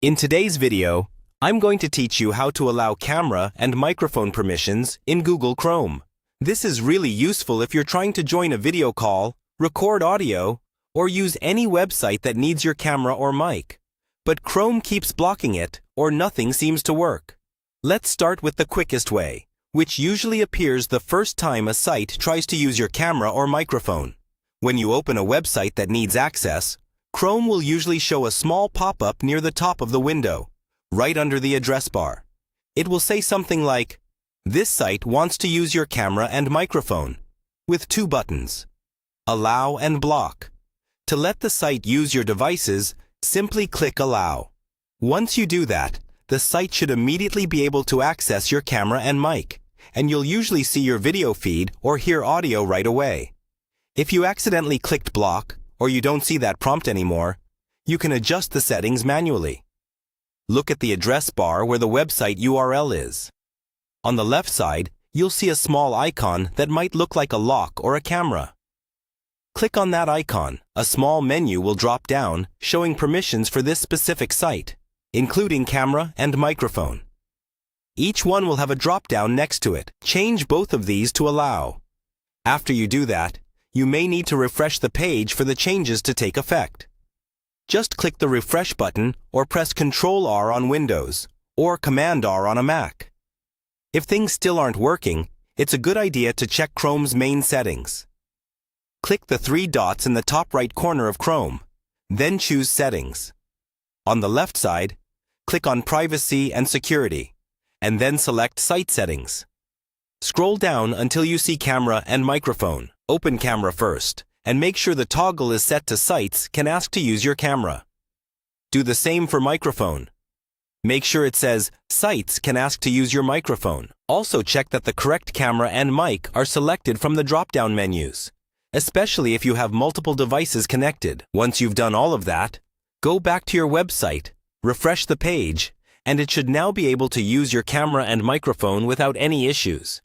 In today's video, I'm going to teach you how to allow camera and microphone permissions in Google Chrome. This is really useful if you're trying to join a video call, record audio, or use any website that needs your camera or mic. But Chrome keeps blocking it, or nothing seems to work. Let's start with the quickest way, which usually appears the first time a site tries to use your camera or microphone. When you open a website that needs access, Chrome will usually show a small pop-up near the top of the window, right under the address bar. It will say something like, "This site wants to use your camera and microphone," with two buttons, Allow and Block. To let the site use your devices, simply click Allow. Once you do that, the site should immediately be able to access your camera and mic, and you'll usually see your video feed or hear audio right away. If you accidentally clicked Block, or you don't see that prompt anymore, you can adjust the settings manually. Look at the address bar where the website URL is. On the left side, you'll see a small icon that might look like a lock or a camera. Click on that icon. A small menu will drop down, showing permissions for this specific site, including camera and microphone. Each one will have a drop-down next to it. Change both of these to Allow. After you do that, you may need to refresh the page for the changes to take effect. Just click the Refresh button or press Ctrl-R on Windows or Command-R on a Mac. If things still aren't working, it's a good idea to check Chrome's main settings. Click the three dots in the top right corner of Chrome, then choose Settings. On the left side, click on Privacy and Security, and then select Site Settings. Scroll down until you see Camera and Microphone. Open Camera first, and make sure the toggle is set to Sites can ask to use your camera. Do the same for Microphone. Make sure it says Sites can ask to use your microphone. Also check that the correct camera and mic are selected from the drop-down menus, especially if you have multiple devices connected. Once you've done all of that, go back to your website, refresh the page, and it should now be able to use your camera and microphone without any issues.